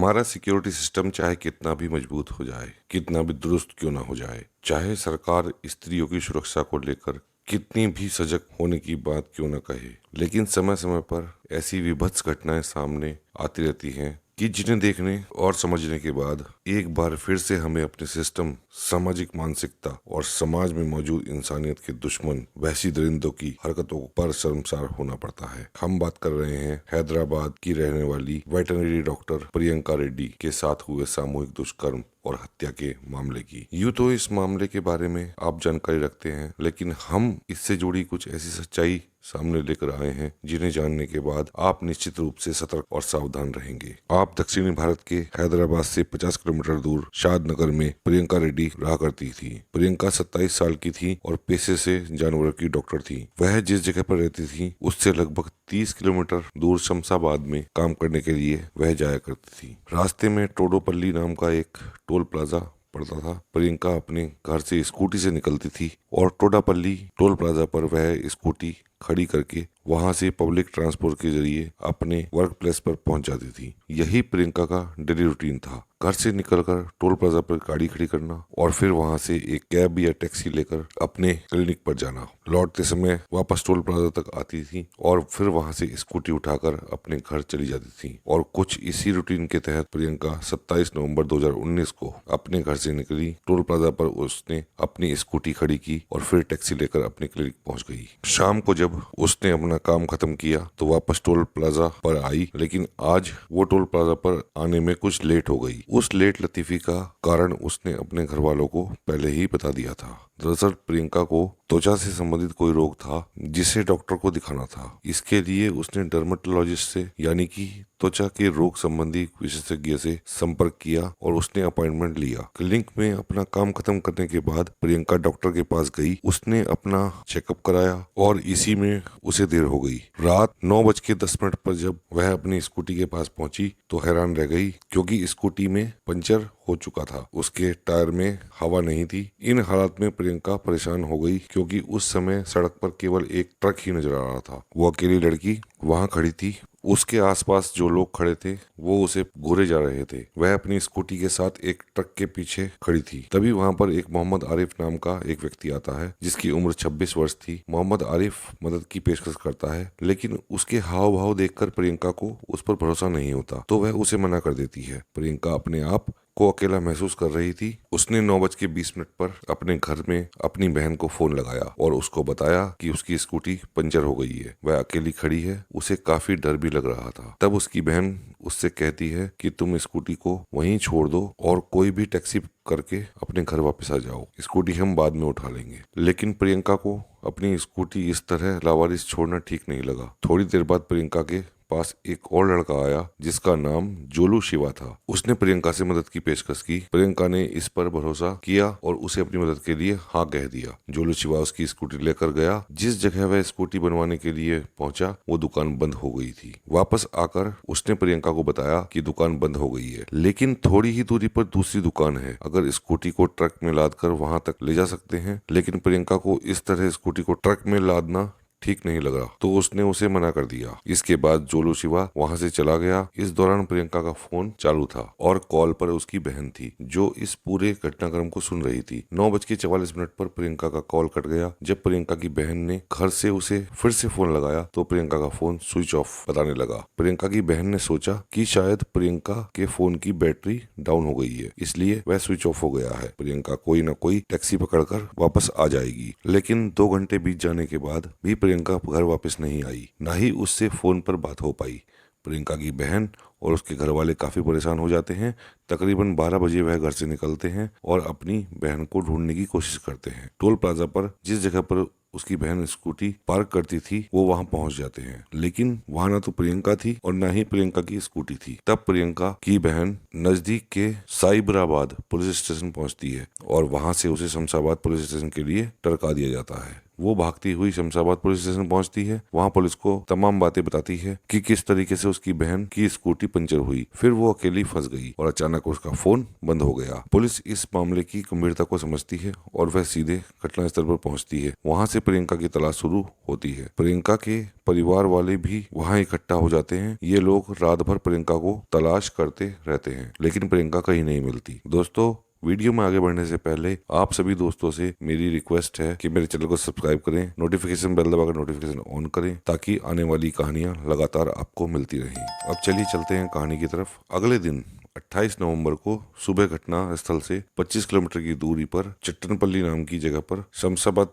हमारा security system चाहे कितना भी मजबूत हो जाए, कितना भी दुरुस्त क्यों ना हो जाए, चाहे सरकार स्त्रियों की सुरक्षा को लेकर कितनी भी सजग होने की बात क्यों न कहे, लेकिन समय समय पर ऐसी विभत्स घटनाएं सामने आती रहती हैं कि जिन्हें देखने और समझने के बाद एक बार फिर से हमें अपने सिस्टम, सामाजिक मानसिकता और समाज में मौजूद इंसानियत के दुश्मन वहशी दरिंदों की हरकतों पर शर्मसार होना पड़ता है। हम बात कर रहे हैं हैदराबाद की रहने वाली वेटरनरी डॉक्टर प्रियंका रेड्डी के साथ हुए सामूहिक दुष्कर्म और हत्या के मामले की। यूँ तो इस मामले के बारे में आप जानकारी रखते हैं, लेकिन हम इससे जुड़ी कुछ ऐसी सच्चाई सामने लेकर आए हैं जिन्हें जानने के बाद आप निश्चित रूप से सतर्क और सावधान रहेंगे। आप दक्षिणी भारत के हैदराबाद से 50 किलोमीटर दूर शादनगर में प्रियंका रेड्डी रहा करती थी। प्रियंका 27 साल की थी और पेशे से जानवरों की डॉक्टर थी। वह जिस जगह पर रहती थी उससे लगभग 30 किलोमीटर दूर शमशाबाद में काम करने के लिए वह जाया करती थी। रास्ते में टोडोपल्ली नाम का एक टोल प्लाजा पड़ता था। प्रियंका अपने घर से स्कूटी से निकलती थी और टोडापल्ली टोल प्लाजा पर वह स्कूटी खड़ी करके वहां से पब्लिक ट्रांसपोर्ट के जरिए अपने वर्क प्लेस पर पहुंच जाती थी। यही प्रियंका का डेली रूटीन था, घर से निकलकर टोल प्लाजा पर गाड़ी खड़ी करना और फिर वहां से एक कैब या टैक्सी लेकर अपने क्लिनिक पर जाना। लौटते समय वापस टोल प्लाजा तक आती थी और फिर वहां से स्कूटी उठाकर अपने घर चली जाती थी। और कुछ इसी रूटीन के तहत प्रियंका 27 नवंबर 2019 को अपने घर से निकली। टोल प्लाजा पर उसने अपनी स्कूटी खड़ी की और फिर टैक्सी लेकर अपने क्लिनिक पहुंच गई। शाम को जब उसने अपना काम खत्म किया तो वापस टोल प्लाजा पर आई, लेकिन आज वो टोल प्लाजा पर आने में कुछ लेट हो गई। उस लेट लतीफी का कारण उसने अपने घर वालों को पहले ही बता दिया था। दरअसल प्रियंका को त्वचा से संबंधित कोई रोग था जिसे डॉक्टर को दिखाना था। इसके लिए उसने डर्मेटोलॉजिस्ट से यानी कि त्वचा के रोग संबंधी विशेषज्ञ से संपर्क किया और उसने अपॉइंटमेंट लिया। क्लिनिक में अपना काम खत्म करने के बाद प्रियंका डॉक्टर के पास गई। उसने अपना चेकअप कराया और इसी में उसे देर हो गई। रात 9:10 पर जब वह अपनी स्कूटी के पास पहुंची तो हैरान रह गई, क्योंकि स्कूटी में पंचर हो चुका था। उसके टायर में हवा नहीं थी। इन हालात में प्रियंका परेशान हो गई, क्योंकि उस समय सड़क पर केवल एक ट्रक ही नजर आ रहा था। वो अकेली लड़की वहां खड़ी थी। उसके आसपास जो लोग खड़े थे वो उसे घूरे जा रहे थे। वह अपनी स्कूटी के साथ एक ट्रक के पीछे खड़ी थी। तभी वहां पर एक मोहम्मद आरिफ नाम का एक व्यक्ति आता है, जिसकी उम्र 26 वर्ष थी। मोहम्मद आरिफ मदद की पेशकश करता है, लेकिन उसके हाव भाव देखकर प्रियंका को उस पर भरोसा नहीं होता, तो वह उसे मना कर देती है। प्रियंका अपने आप को अकेला महसूस कर रही थी। उसने 9:20 पर अपने घर में अपनी बहन को फोन लगाया और उसको बताया कि उसकी स्कूटी पंचर हो गई है, वह अकेली खड़ी है। उसे काफी डर भी लग रहा था। तब उसकी बहन उससे कहती है कि तुम स्कूटी को वहीं छोड़ दो और कोई भी टैक्सी करके अपने घर वापस आ जाओ, स्कूटी हम बाद में उठा लेंगे। लेकिन प्रियंका को अपनी स्कूटी इस तरह लावारिस छोड़ना ठीक नहीं लगा। थोड़ी देर बाद प्रियंका के पास एक और लड़का आया जिसका नाम जोलू शिवा था। उसने प्रियंका से मदद की पेशकश की। प्रियंका ने इस पर भरोसा किया और उसे अपनी मदद के लिए हाँ कह दिया। जोलू शिवा उसकी स्कूटी लेकर गया। जिस जगह वह स्कूटी बनवाने के लिए पहुंचा वो दुकान बंद हो गई थी। वापस आकर उसने प्रियंका को बताया कि दुकान बंद हो गई है, लेकिन थोड़ी ही दूरी पर दूसरी दुकान है, अगर स्कूटी को ट्रक में लाद कर वहां तक ले जा सकते हैं। लेकिन प्रियंका को इस तरह स्कूटी को ट्रक में लादना ठीक नहीं लगा, तो उसने उसे मना कर दिया। इसके बाद जोलू शिवा वहां से चला गया। इस दौरान प्रियंका का फोन चालू था और कॉल पर उसकी बहन थी, जो इस पूरे घटनाक्रम को सुन रही थी। 9:44 पर प्रियंका का कॉल कट गया। जब प्रियंका की बहन ने घर से उसे फिर से फोन लगाया तो प्रियंका का फोन स्विच ऑफ बताने लगा। प्रियंका की बहन ने सोचा कि शायद प्रियंका के फोन की बैटरी डाउन हो गई है, इसलिए वह स्विच ऑफ हो गया है। प्रियंका कोई न कोई टैक्सी पकड़कर वापस आ जाएगी। लेकिन 2 घंटे बीत जाने के बाद भी प्रियंका घर वापस नहीं आई, ना ही उससे फोन पर बात हो पाई। प्रियंका की बहन और उसके घर वाले काफी परेशान हो जाते हैं। तकरीबन 12 बजे वह घर से निकलते हैं और अपनी बहन को ढूंढने की कोशिश करते हैं। टोल प्लाजा पर जिस जगह पर उसकी बहन स्कूटी पार्क करती थी वो वहां पहुंच जाते हैं, लेकिन वहां ना तो प्रियंका थी और ना ही प्रियंका की स्कूटी थी। तब प्रियंका की बहन नजदीक के साइबराबाद पुलिस स्टेशन पहुंचती है और वहां से उसे शमशाबाद पुलिस स्टेशन के लिए टरका दिया जाता है। वो भागती हुई शमशाबाद पुलिस स्टेशन पहुंचती है। वहां पुलिस को तमाम बातें बताती है कि किस तरीके से उसकी बहन की स्कूटी पंचर हुई, फिर वो अकेली फंस गई और अचानक उसका फोन बंद हो गया। पुलिस इस मामले की गंभीरता को समझती है और वह सीधे घटनास्थल पर पहुंचती है। वहां से प्रियंका की तलाश शुरू होती है। प्रियंका के परिवार वाले भी वहां इकट्ठा हो जाते हैं। ये लोग रात भर प्रियंका को तलाश करते रहते हैं, लेकिन प्रियंका कहीं नहीं मिलती। दोस्तों, वीडियो में आगे बढ़ने से पहले आप सभी दोस्तों से मेरी रिक्वेस्ट है कि मेरे चैनल को सब्सक्राइब करें, नोटिफिकेशन बेल दबाकर नोटिफिकेशन ऑन करें ताकि आने वाली कहानियां लगातार आपको मिलती रहें। अब चलिए चलते हैं कहानी की तरफ। अगले दिन 28 नवंबर को सुबह घटना स्थल से 25 किलोमीटर की दूरी पर चट्टनपल्ली नाम की जगह पर शमशाबाद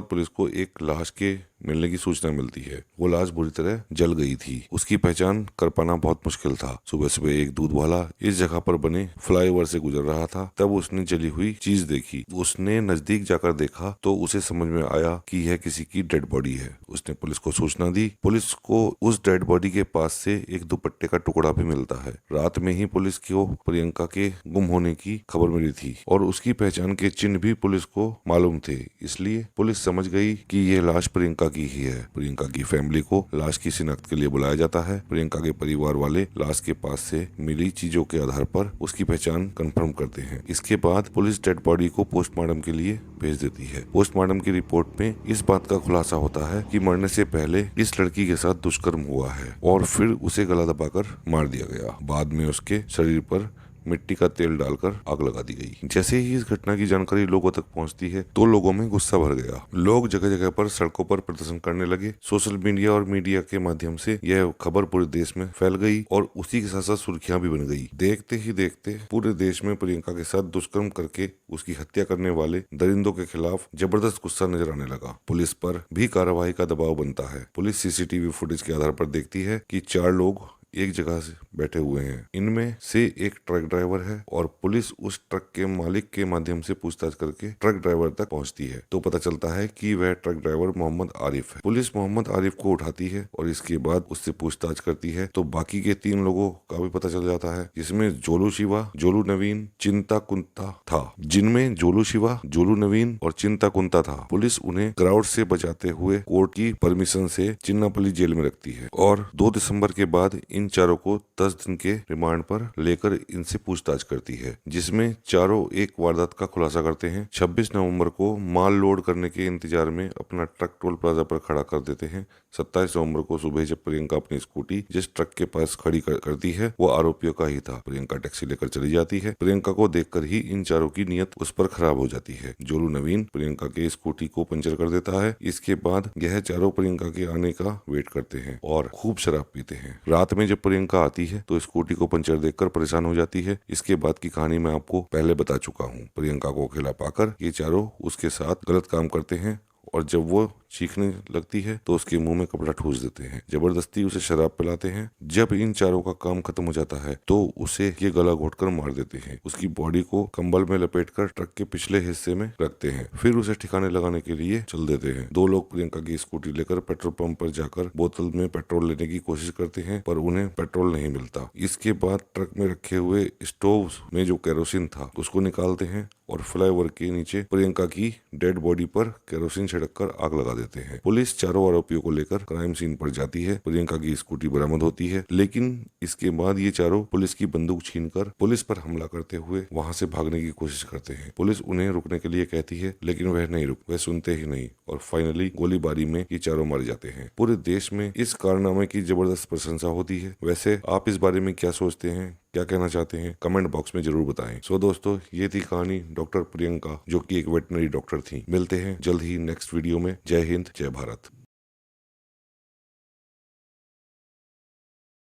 पुलिस को एक लाश के मिलने की सूचना मिलती है। वो लाश बुरी तरह जल गई थी। उसकी पहचान कर पाना बहुत मुश्किल था। सुबह सुबह एक दूध वाला इस जगह पर बने फ्लाईओवर से गुजर रहा था, तब उसने जली हुई चीज देखी। उसने नजदीक जाकर देखा तो उसे समझ में आया कि यह किसी की डेड बॉडी है। उसने पुलिस को सूचना दी। पुलिस को उस डेड बॉडी के पास से एक दुपट्टे का टुकड़ा भी मिलता है। रात में ही पुलिस को प्रियंका के गुम होने की खबर मिली थी और उसकी पहचान के चिन्ह भी पुलिस को मालूम थे। इसलिए पुलिस समझ गई कि यह लाश प्रियंका की ही है। प्रियंका की फैमिली को लाश की शिनाख्त के लिए बुलाया जाता है। प्रियंका के परिवार वाले लाश के पास से मिली चीजों के आधार पर उसकी पहचान कंफर्म करते हैं। इसके बाद पुलिस डेड बॉडी को पोस्टमार्टम के लिए भेज देती है। पोस्टमार्टम की रिपोर्ट में इस बात का खुलासा होता है कि मरने से पहले इस लड़की के साथ दुष्कर्म हुआ है और फिर उसे गला दबाकर मार दिया गया। बाद में उसके शरीर पर मिट्टी का तेल डालकर आग लगा दी गई। जैसे ही इस घटना की जानकारी लोगों तक पहुंचती है तो लोगों में गुस्सा भर गया। लोग जगह जगह पर सड़कों पर प्रदर्शन करने लगे। सोशल मीडिया और मीडिया के माध्यम से यह खबर पूरे देश में फैल गई और उसी के साथ साथ सुर्खियां भी बन गई। देखते ही देखते पूरे देश में प्रियंका के साथ दुष्कर्म करके उसकी हत्या करने वाले दरिंदों के खिलाफ जबरदस्त गुस्सा नजर आने लगा। पुलिस पर भी कार्रवाई का दबाव बनता है। पुलिस सीसीटीवी फुटेज के आधार पर देखती है कि 4 लोग एक जगह से बैठे हुए हैं। इनमें से एक ट्रक ड्राइवर है और पुलिस उस ट्रक के मालिक के माध्यम से पूछताछ करके ट्रक ड्राइवर तक पहुंचती है तो पता चलता है कि वह ट्रक ड्राइवर मोहम्मद आरिफ है। पुलिस मोहम्मद आरिफ को उठाती है और इसके बाद उससे पूछताछ करती है तो बाकी के 3 लोगों का भी पता चल जाता है, जिसमें जोलू शिवा, जोलू नवीन, चिंता कुंता था। जिनमें जोलू शिवा, जोलू नवीन और चिंता कुंता था। पुलिस उन्हें क्राउड से बचाते हुए कोर्ट की परमिशन से चिन्नापल्ली जेल में रखती है और 2 दिसंबर के बाद इन चारों को 10 दिन के रिमांड पर लेकर इनसे पूछताछ करती है, जिसमें चारों एक वारदात का खुलासा करते हैं। 26 नवंबर को माल लोड करने के इंतजार में अपना ट्रक टोल प्लाजा पर खड़ा कर देते हैं। 27 नवंबर को सुबह जब प्रियंका अपनी स्कूटी जिस ट्रक के पास खड़ी करती है वो आरोपियों का ही था। प्रियंका टैक्सी लेकर चली जाती है। प्रियंका को देखकर ही इन चारों की नीयत उस पर खराब हो जाती है। जोलू नवीन प्रियंका के स्कूटी को पंचर कर देता है। इसके बाद यह चारों प्रियंका के आने का वेट करते हैं और खूब शराब पीते हैं। रात में जब प्रियंका आती है तो स्कूटी को पंचर देखकर परेशान हो जाती है। इसके बाद की कहानी मैं आपको पहले बता चुका हूँ। प्रियंका को अकेला पाकर ये चारों उसके साथ गलत काम करते हैं और जब वो चीखने लगती है तो उसके मुंह में कपड़ा ठूस देते हैं। जबरदस्ती उसे शराब पिलाते हैं। जब इन चारों का काम खत्म हो जाता है तो उसे ये गला घोटकर मार देते हैं। उसकी बॉडी को कंबल में लपेटकर ट्रक के पिछले हिस्से में रखते हैं। फिर उसे ठिकाने लगाने के लिए चल देते हैं। 2 लोग प्रियंका की स्कूटी लेकर पेट्रोल पंप पर जाकर बोतल में पेट्रोल लेने की कोशिश करते हैं पर उन्हें पेट्रोल नहीं मिलता। इसके बाद ट्रक में रखे हुए स्टोव में जो केरोसिन था उसको निकालते हैं और फ्लाईओवर के नीचे प्रियंका की डेड बॉडी पर केरोसिन छिड़ककर आग लगा देते हैं। पुलिस चारों आरोपियों को लेकर क्राइम सीन पर जाती है। प्रियंका की स्कूटी बरामद होती है, लेकिन इसके बाद ये चारों पुलिस की बंदूक छीनकर पुलिस पर हमला करते हुए वहां से भागने की कोशिश करते हैं। पुलिस उन्हें रुकने के लिए कहती है लेकिन वह नहीं वह सुनते ही नहीं और फाइनली गोलीबारी में ये चारों मारे जाते हैं। पूरे देश में इस कारनामे की जबरदस्त प्रशंसा होती है। वैसे आप इस बारे में क्या सोचते हैं, क्या कहना चाहते हैं, कमेंट बॉक्स में जरूर बताएं। सो दोस्तों, ये थी कहानी डॉक्टर प्रियंका जो कि एक वेटनरी डॉक्टर थी। मिलते हैं जल्द ही नेक्स्ट वीडियो में। जय हिंद, जय भारत।